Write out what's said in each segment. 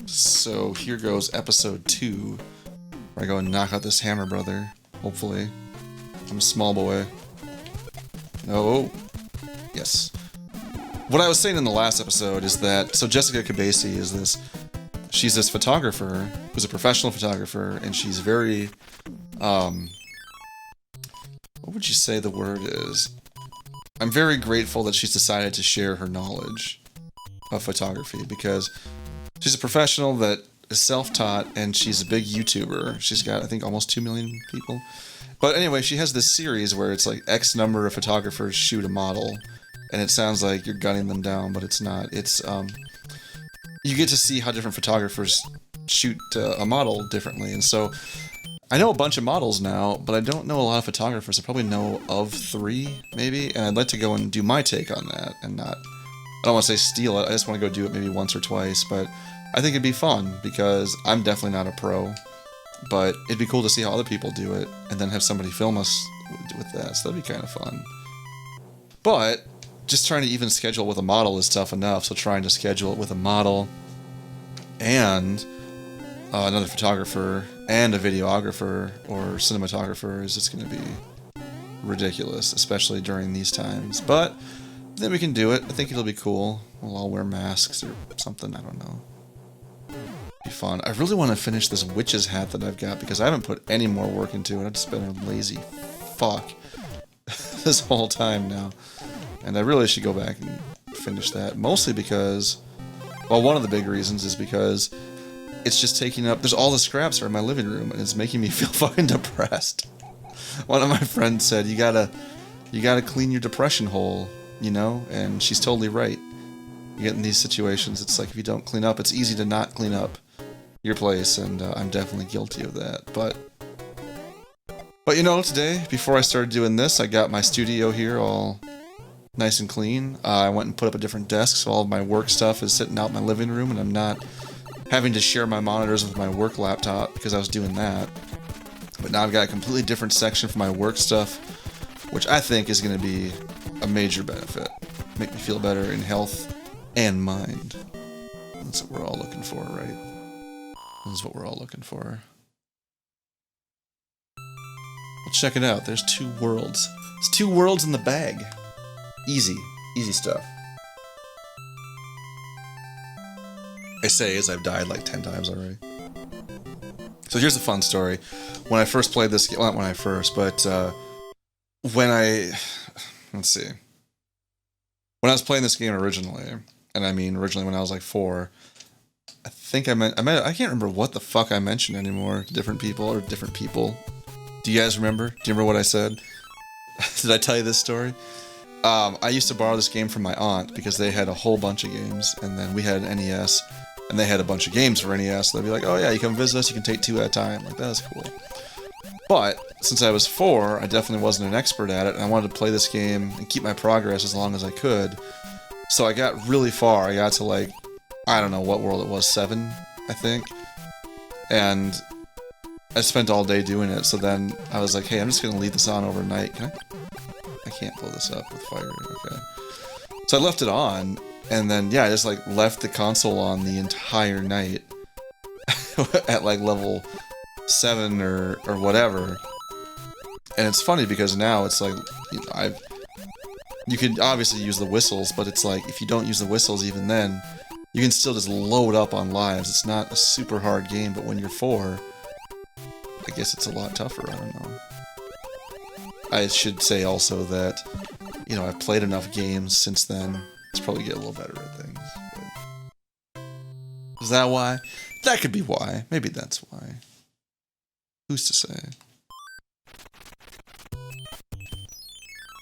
So here goes episode 2, where I go and knock out this hammer brother, hopefully. I'm a small boy. Oh, yes. What I was saying in the last episode is that, so Jessica Cabesi is this, she's this photographer, who's a professional photographer, and she's very, what would you say the word is? I'm very grateful that she's decided to share her knowledge of photography, because she's a professional that is self-taught, and she's a big YouTuber. She's got, I think, almost 2 million people. But anyway, she has this series where it's like X number of photographers shoot a model, and it sounds like you're gunning them down, but it's not. It's, you get to see how different photographers shoot a model differently, and so I know a bunch of models now, but I don't know a lot of photographers. I probably know of 3, maybe, and I'd like to go and do my take on that, and not, I don't want to say steal it, I just want to go do it maybe once or twice, but I think it'd be fun, because I'm definitely not a pro, but it'd be cool to see how other people do it, and then have somebody film us with that, so that'd be kind of fun. But just trying to even schedule with a model is tough enough, so trying to schedule it with a model and another photographer and a videographer or cinematographer is just going to be ridiculous, especially during these times. But then we can do it. I think it'll be cool. We'll all wear masks or something. I don't know. Be fun. I really want to finish this witch's hat that I've got, because I haven't put any more work into it. I've just been a lazy fuck this whole time now. And I really should go back and finish that. Mostly because, well, one of the big reasons is because it's just taking up, there's all the scraps are in my living room, and it's making me feel fucking depressed. One of my friends said, you gotta clean your depression hole, you know? And she's totally right. You get in these situations, it's like if you don't clean up, it's easy to not clean up your place, and I'm definitely guilty of that. But you know, today, before I started doing this, I got my studio here all nice and clean. I went and put up a different desk, so all of my work stuff is sitting out in my living room, and I'm not having to share my monitors with my work laptop, because I was doing that. But now I've got a completely different section for my work stuff, which I think is going to be a major benefit. Make me feel better in health and mind. That's what we're all looking for, right? That's what we're all looking for. Well, check it out. There's 2 worlds. It's 2 worlds in the bag. Easy. Easy stuff. I say as I've died like 10 times already. So here's a fun story. When I first played this game, well, not when I first, but when I, let's see. When I was playing this game originally, and I mean originally when I was like 4, I think I can't remember what the fuck I mentioned anymore to different people or different people. Do you guys remember? Do you remember what I said? Did I tell you this story? I used to borrow this game from my aunt because they had a whole bunch of games, and then we had an NES, and they had a bunch of games for NES, so they'd be like, oh yeah, you come visit us, you can take 2 at a time. Like, that was cool. But, since I was 4, I definitely wasn't an expert at it, and I wanted to play this game and keep my progress as long as I could. So I got really far. I got to, like, I don't know what world it was, 7, I think. And I spent all day doing it, so then I was like, hey, I'm just going to leave this on overnight. I can't pull this up with fire. Okay. So I left it on, and then, yeah, I just, like, left the console on the entire night at, like, level 7 or whatever. And it's funny because now it's like, you know, you can obviously use the whistles, but it's like, if you don't use the whistles even then, you can still just load up on lives. It's not a super hard game, but when you're 4, I guess it's a lot tougher. I don't know. I should say also that, you know, I've played enough games since then. It's probably get a little better at things. But is that why? That could be why. Maybe that's why. Who's to say?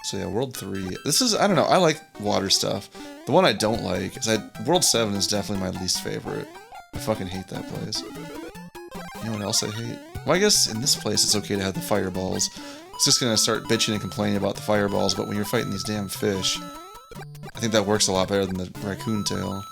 So yeah, World 3. This is, I don't know, I like water stuff. The one I don't like is World 7 is definitely my least favorite. I fucking hate that place. You know what else I hate? Well, I guess in this place it's okay to have the fireballs. It's just gonna start bitching and complaining about the fireballs, but when you're fighting these damn fish, I think that works a lot better than the raccoon tail.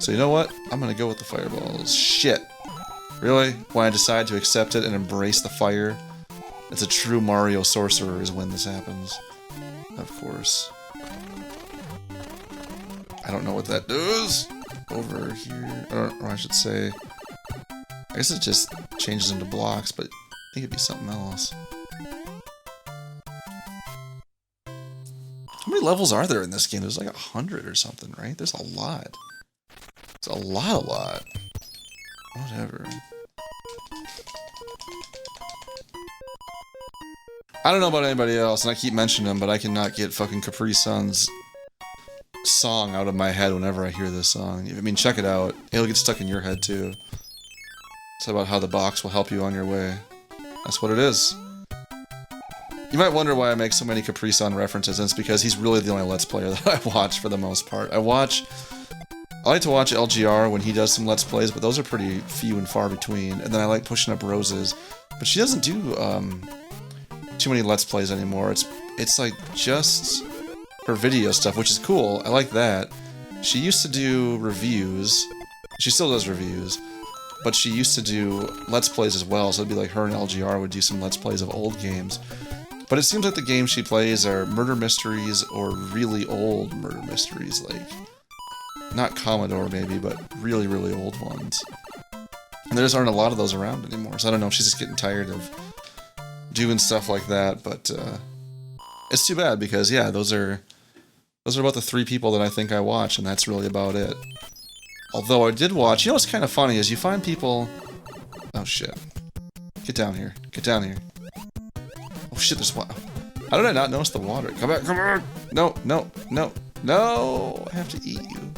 So you know what? I'm gonna go with the fireballs. Shit. Really? When I decide to accept it and embrace the fire, it's a true Mario sorcerer is when this happens. Of course. I don't know what that does. Over here, or I should say, guess it just changes into blocks, but I think it'd be something else. How many levels are there in this game? There's like 100 or something, right? There's a lot. It's a lot. Whatever. I don't know about anybody else, and I keep mentioning them, but I cannot get fucking Capri Sun's song out of my head whenever I hear this song. I mean, check it out. It'll get stuck in your head, too. It's about how the box will help you on your way. That's what it is. You might wonder why I make so many Capri Sun references, and it's because he's really the only Let's Player that I watch for the most part. I like to watch LGR when he does some Let's Plays, but those are pretty few and far between. And then I like Pushing Up Roses, but she doesn't do too many Let's Plays anymore. It's like just her video stuff, which is cool. I like that. She used to do reviews. She still does reviews, but she used to do Let's Plays as well. So it'd be like her and LGR would do some Let's Plays of old games. But it seems like the games she plays are murder mysteries or really old murder mysteries, like not Commodore maybe, but really, really old ones. And there just aren't a lot of those around anymore. So I don't know if she's just getting tired of doing stuff like that, but it's too bad because yeah, those are about the 3 people that I think I watch, and that's really about it. Although I did watch, you know what's kind of funny is you find people. Oh shit! Get down here! Get down here! Oh shit! There's water. How did I not notice the water? Come back! Come back! No! No! No! No! I have to eat you.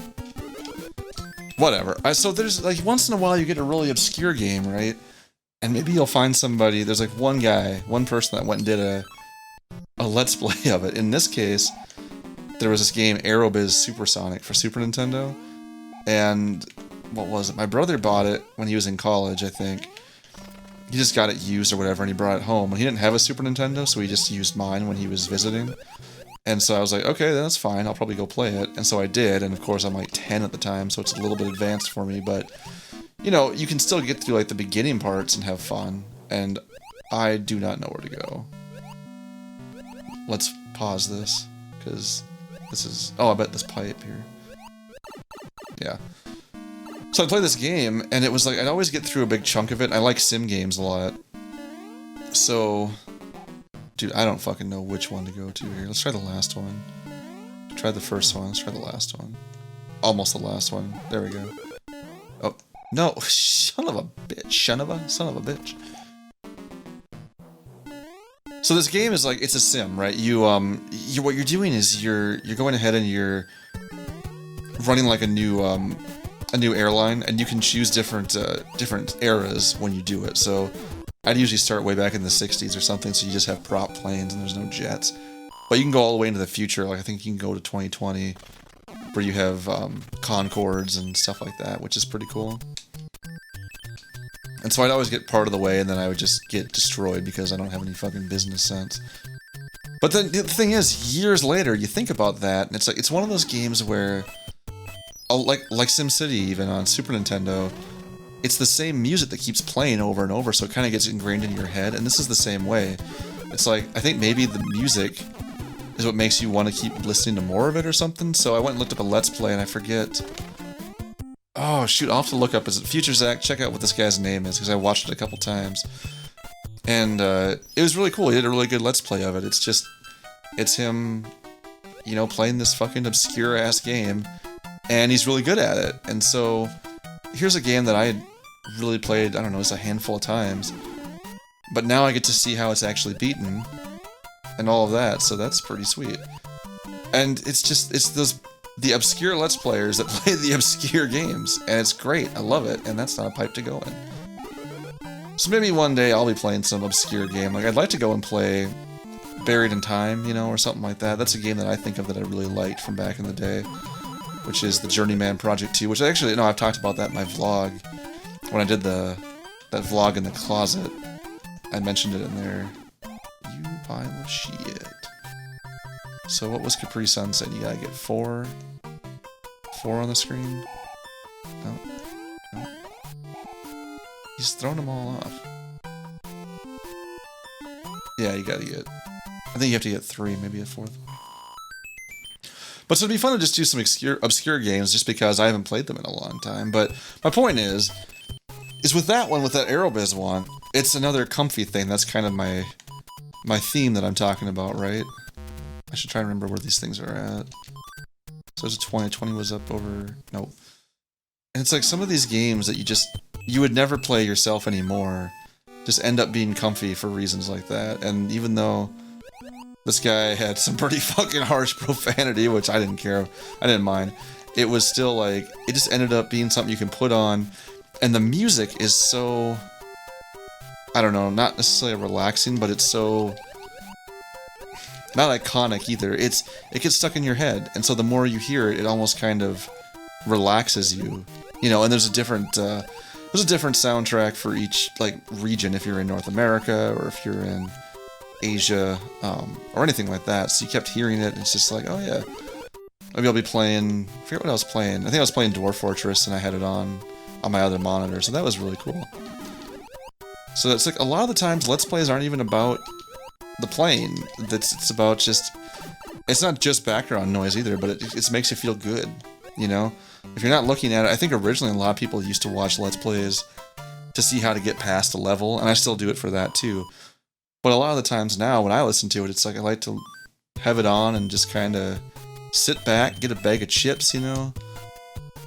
Whatever. So there's like once in a while you get a really obscure game, right? And maybe you'll find somebody. There's like one person that went and did a Let's Play of it. In this case, there was this game Aerobiz Supersonic for Super Nintendo, and what was it? My brother bought it when he was in college, I think. He just got it used or whatever, and he brought it home. And he didn't have a Super Nintendo, so he just used mine when he was visiting. And so I was like, okay, then that's fine. I'll probably go play it. And so I did, and of course I'm like 10 at the time, so it's a little bit advanced for me, but you know, you can still get through like the beginning parts and have fun, and I do not know where to go. Let's pause this, because this is... Oh, I bet this pipe here. Yeah. So I played this game, and it was like, I'd always get through a big chunk of it. I like sim games a lot. So... Dude, I don't fucking know which one to go to here. Let's try the last one. Try the first one. Let's try the last one. Almost the last one. There we go. Oh, no. Son of a bitch. Son of a bitch. So this game is like, it's a sim, right? What you're doing is you're going ahead and you're running like a new airline, and you can choose different eras when you do it. So I'd usually start way back in the 60s or something, so you just have prop planes and there's no jets. But you can go all the way into the future, like I think you can go to 2020, where you have Concords and stuff like that, which is pretty cool. And so I'd always get part of the way, and then I would just get destroyed because I don't have any fucking business sense. But then the thing is, years later, you think about that, and it's like, it's one of those games where, like SimCity even on Super Nintendo, it's the same music that keeps playing over and over, so it kind of gets ingrained in your head, and this is the same way. It's like, I think maybe the music is what makes you want to keep listening to more of it or something, so I went and looked up a Let's Play, and I forget... Oh, shoot, I'll have to look up, is it Future Zach? Check out what this guy's name is, because I watched it a couple times. And, it was really cool, he did a really good Let's Play of it. It's him, you know, playing this fucking obscure-ass game, and he's really good at it. And so, here's a game that I had really played, I don't know, it's a handful of times. But now I get to see how it's actually beaten, and all of that, so that's pretty sweet. And it's the obscure Let's Players that play the obscure games, and it's great, I love it, and that's not a pipe to go in. So maybe one day I'll be playing some obscure game, like I'd like to go and play Buried in Time, you know, or something like that. That's a game that I think of that I really liked from back in the day, which is the Journeyman Project 2, which actually, no, I've talked about that in my vlog. When I did that vlog in the closet, I mentioned it in there. You pile of shit. So what was Capri Sun saying? You gotta get 4 on the screen? No. He's thrown them all off. Yeah, you gotta get... I think you have to get 3, maybe a 4th. But so it'd be fun to just do some obscure games just because I haven't played them in a long time. But my point is is with that one, with that Aerobiz one, it's another comfy thing. That's kind of my theme that I'm talking about, right? I should try and remember where these things are at. So there's a 20. 20 was up over... No. And it's like some of these games that you would never play yourself anymore just end up being comfy for reasons like that. And even though this guy had some pretty fucking harsh profanity, which I didn't care, I didn't mind, it was still like, it just ended up being something you can put on, and the music is so, I don't know, not necessarily relaxing, but it's so, not iconic either. It gets stuck in your head, and so the more you hear it, it almost kind of relaxes you, you know. And there's a different soundtrack for each like region, if you're in North America or if you're in Asia, or anything like that. So you kept hearing it, and it's just like, oh yeah, maybe I'll be playing, I forget what I was playing. I think I was playing Dwarf Fortress, and I had it on my other monitor, so that was really cool. So it's like, a lot of the times Let's Plays aren't even about the playing. It's about just, it's not just background noise either, but it makes you feel good, you know? If you're not looking at it, I think originally a lot of people used to watch Let's Plays to see how to get past a level, and I still do it for that too. But a lot of the times now, when I listen to it, it's like I like to have it on and just kind of sit back, get a bag of chips, you know,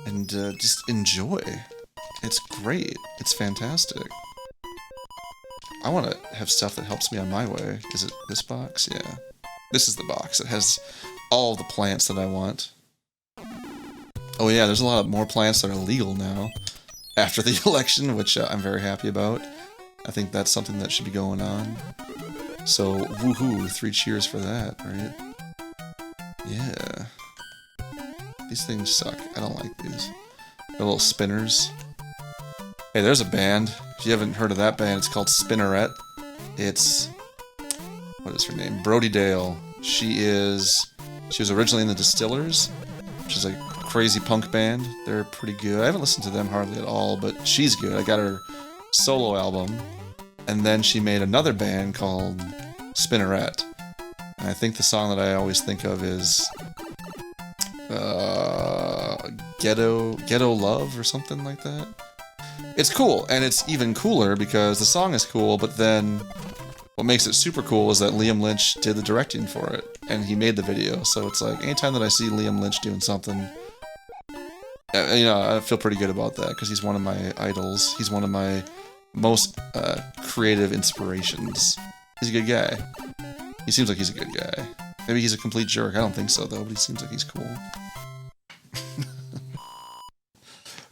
and just enjoy. It's great. It's fantastic. I want to have stuff that helps me on my way. Is it this box? Yeah. This is the box. It has all the plants that I want. Oh yeah, there's a lot of more plants that are legal now after the election, which I'm very happy about. I think that's something that should be going on. So, woohoo, 3 cheers for that, right? Yeah. These things suck. I don't like these. They're little spinners. Hey, there's a band. If you haven't heard of that band, it's called Spinneret. It's... what is her name? Brody Dale. She was originally in the Distillers, which is a crazy punk band. They're pretty good. I haven't listened to them hardly at all, but she's good. I got her solo album, and then she made another band called Spinneret. And I think the song that I always think of is Ghetto Love or something like that. It's cool, and it's even cooler because the song is cool, but then what makes it super cool is that Liam Lynch did the directing for it, and he made the video. So it's like, anytime that I see Liam Lynch doing something, you know, I feel pretty good about that, because he's one of my idols. He's one of my most creative inspirations. He's a good guy. He seems like he's a good guy. Maybe he's a complete jerk. I don't think so, though, but he seems like he's cool.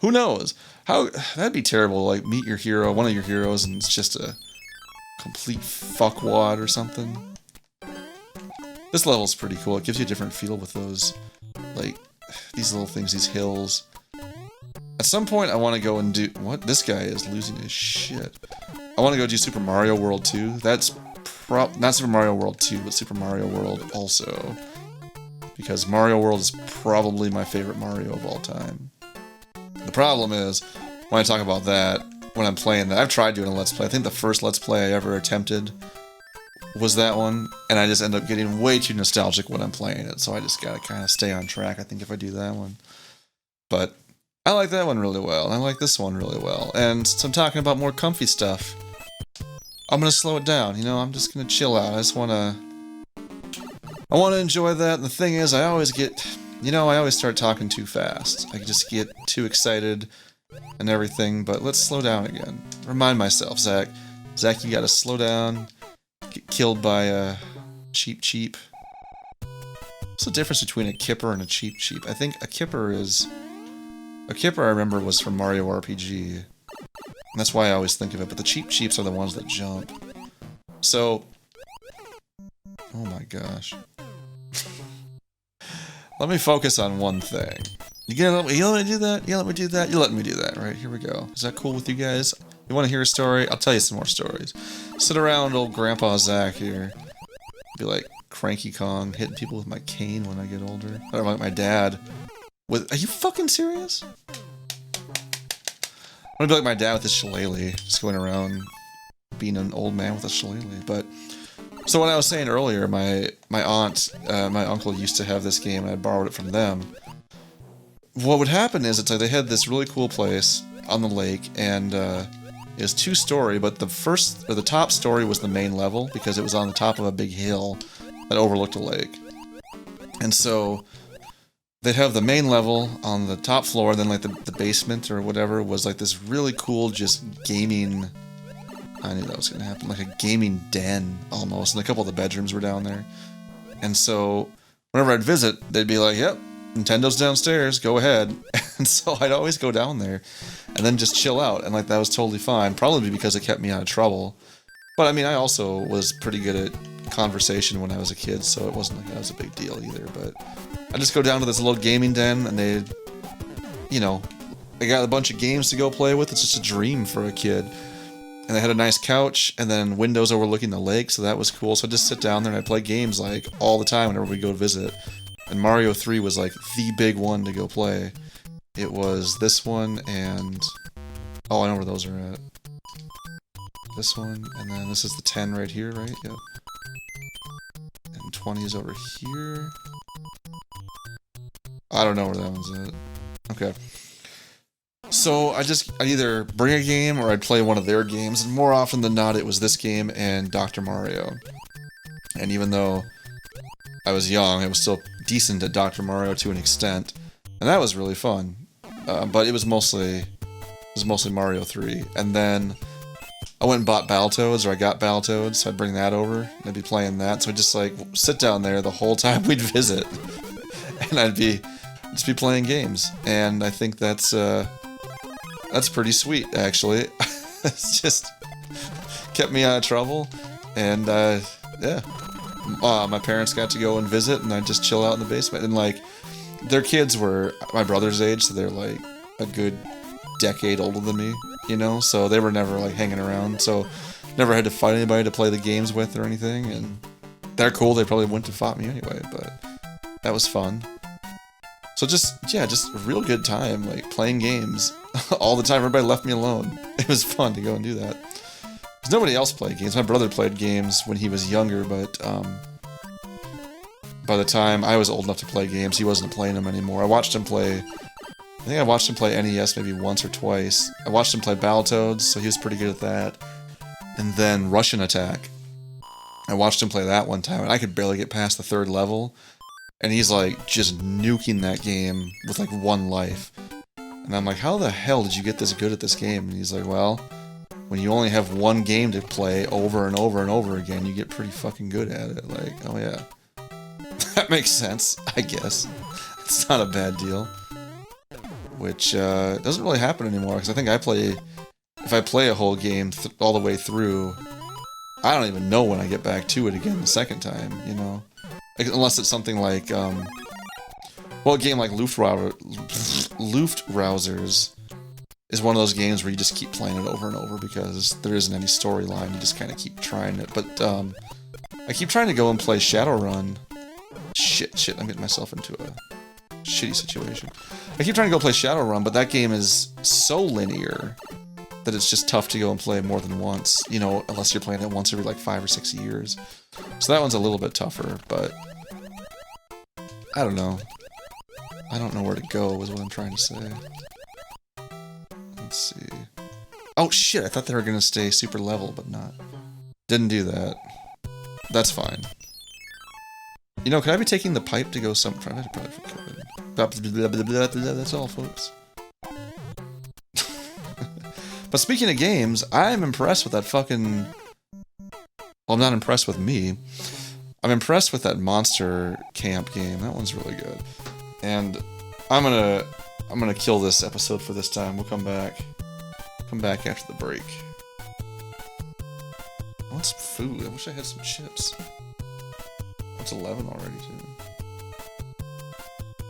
Who knows? That'd be terrible, like, meet your hero, one of your heroes, and it's just a complete fuckwad or something. This level's pretty cool. It gives you a different feel with those, like, these little things, these hills. At some point, I want to go and do... What? This guy is losing his shit. I want to go do Super Mario World 2. That's not Super Mario World 2, but Super Mario World also. Because Mario World is probably my favorite Mario of all time. The problem is, when I talk about that, when I'm playing that, I've tried doing a Let's Play. I think the first Let's Play I ever attempted was that one, and I just end up getting way too nostalgic when I'm playing it, so I just gotta kind of stay on track, I think, if I do that one. But I like that one really well, and I like this one really well, and since I'm talking about more comfy stuff, I'm gonna slow it down, you know, I'm just gonna chill out. I wanna enjoy that, and the thing is, I always start talking too fast. I just get too excited and everything, but let's slow down again. Remind myself, Zach. Zach, you gotta slow down. Get killed by a cheap. What's the difference between a kipper and a cheap? I think a kipper I remember was from Mario RPG. And that's why I always think of it, but the cheaps are the ones that jump. So... oh my gosh. Let me focus on one thing. You let me do that? You let me do that? You let me do that, right? Here we go. Is that cool with you guys? You want to hear a story? I'll tell you some more stories. Sit around old Grandpa Zach here. Be like Cranky Kong, hitting people with my cane when I get older. Or like my dad. Are you fucking serious? I'm gonna be like my dad with his shillelagh. Just going around being an old man with a shillelagh. But... so what I was saying earlier, my aunt, my uncle used to have this game, and I borrowed it from them. What would happen is, it's like they had this really cool place on the lake, and It was 2-story, but the top story was the main level because it was on the top of a big hill that overlooked a lake. And so they'd have the main level on the top floor, then like the basement or whatever was like this really cool just gaming. I knew that was going to happen, like a gaming den almost, and a couple of the bedrooms were down there. And so whenever I'd visit, they'd be like, "Yep, Nintendo's downstairs, go ahead." And so I'd always go down there and then just chill out, and like that was totally fine, probably because it kept me out of trouble. But I mean, I also was pretty good at conversation when I was a kid, so it wasn't like that was a big deal either. But I just go down to this little gaming den, and they got a bunch of games to go play with. It's just a dream for a kid. And they had a nice couch, and then windows overlooking the lake, so that was cool. So I'd just sit down there and I'd play games like all the time whenever we go visit. And Mario 3 was like the big one to go play. It was this one and... oh, I know where those are at. This one, and then this is the 10 right here, right? Yep. And 20 is over here. I don't know where that one's at. Okay. So I'd either bring a game or I'd play one of their games, and more often than not it was this game and Dr. Mario. And even though I was young, I was still decent at Dr. Mario to an extent, and that was really fun. But it was mostly Mario 3. And then I went and bought Battletoads, or I got Battletoads, so I'd bring that over, and I'd be playing that. So I'd just like sit down there the whole time we'd visit, and I'd just be playing games. And I think that's pretty sweet, actually. It's just kept me out of trouble, and yeah. My parents got to go and visit, and I'd just chill out in the basement. And like, their kids were my brother's age, so they're like a good decade older than me, so they were never like hanging around, so never had to fight anybody to play the games with or anything. And they're cool, they probably wouldn't have fought me anyway, but that was fun. So just a real good time, like playing games all the time. Everybody left me alone. It was fun to go and do that. Because nobody else played games. My brother played games when he was younger, but by the time I was old enough to play games, he wasn't playing them anymore. I watched him play... I think I watched him play NES maybe once or twice. I watched him play Battletoads, so he was pretty good at that. And then Russian Attack. I watched him play that one time, and I could barely get past the 3rd level. And he's like just nuking that game with like 1 life. And I'm like, how the hell did you get this good at this game? And he's like, well, when you only have 1 game to play over and over and over again, you get pretty fucking good at it. Like, oh yeah. That makes sense, I guess. It's not a bad deal. Which doesn't really happen anymore, because I think if I play a whole game all the way through, I don't even know when I get back to it again the second time, Unless it's something like, a game like Luftrausers is one of those games where you just keep playing it over and over because there isn't any storyline, you just kind of keep trying it. But, I keep trying to go and play Shadowrun. Shit, I'm getting myself into a shitty situation. I keep trying to go play Shadowrun, but that game is so linear that it's just tough to go and play more than once, unless you're playing it once every like 5 or 6 years. So that one's a little bit tougher, but I don't know. I don't know where to go is what I'm trying to say. Let's see. Oh shit, I thought they were gonna stay super level, but not. Didn't do that. That's fine. Could I be taking the pipe to go somewhere? I probably could. That's all, folks. But speaking of games, I'm impressed with that fucking... Well, I'm not impressed with me. I'm impressed with that Monster Camp game. That one's really good. And I'm gonna kill this episode for this time. We'll come back. Come back after the break. I want some food. I wish I had some chips. It's 11 already, too.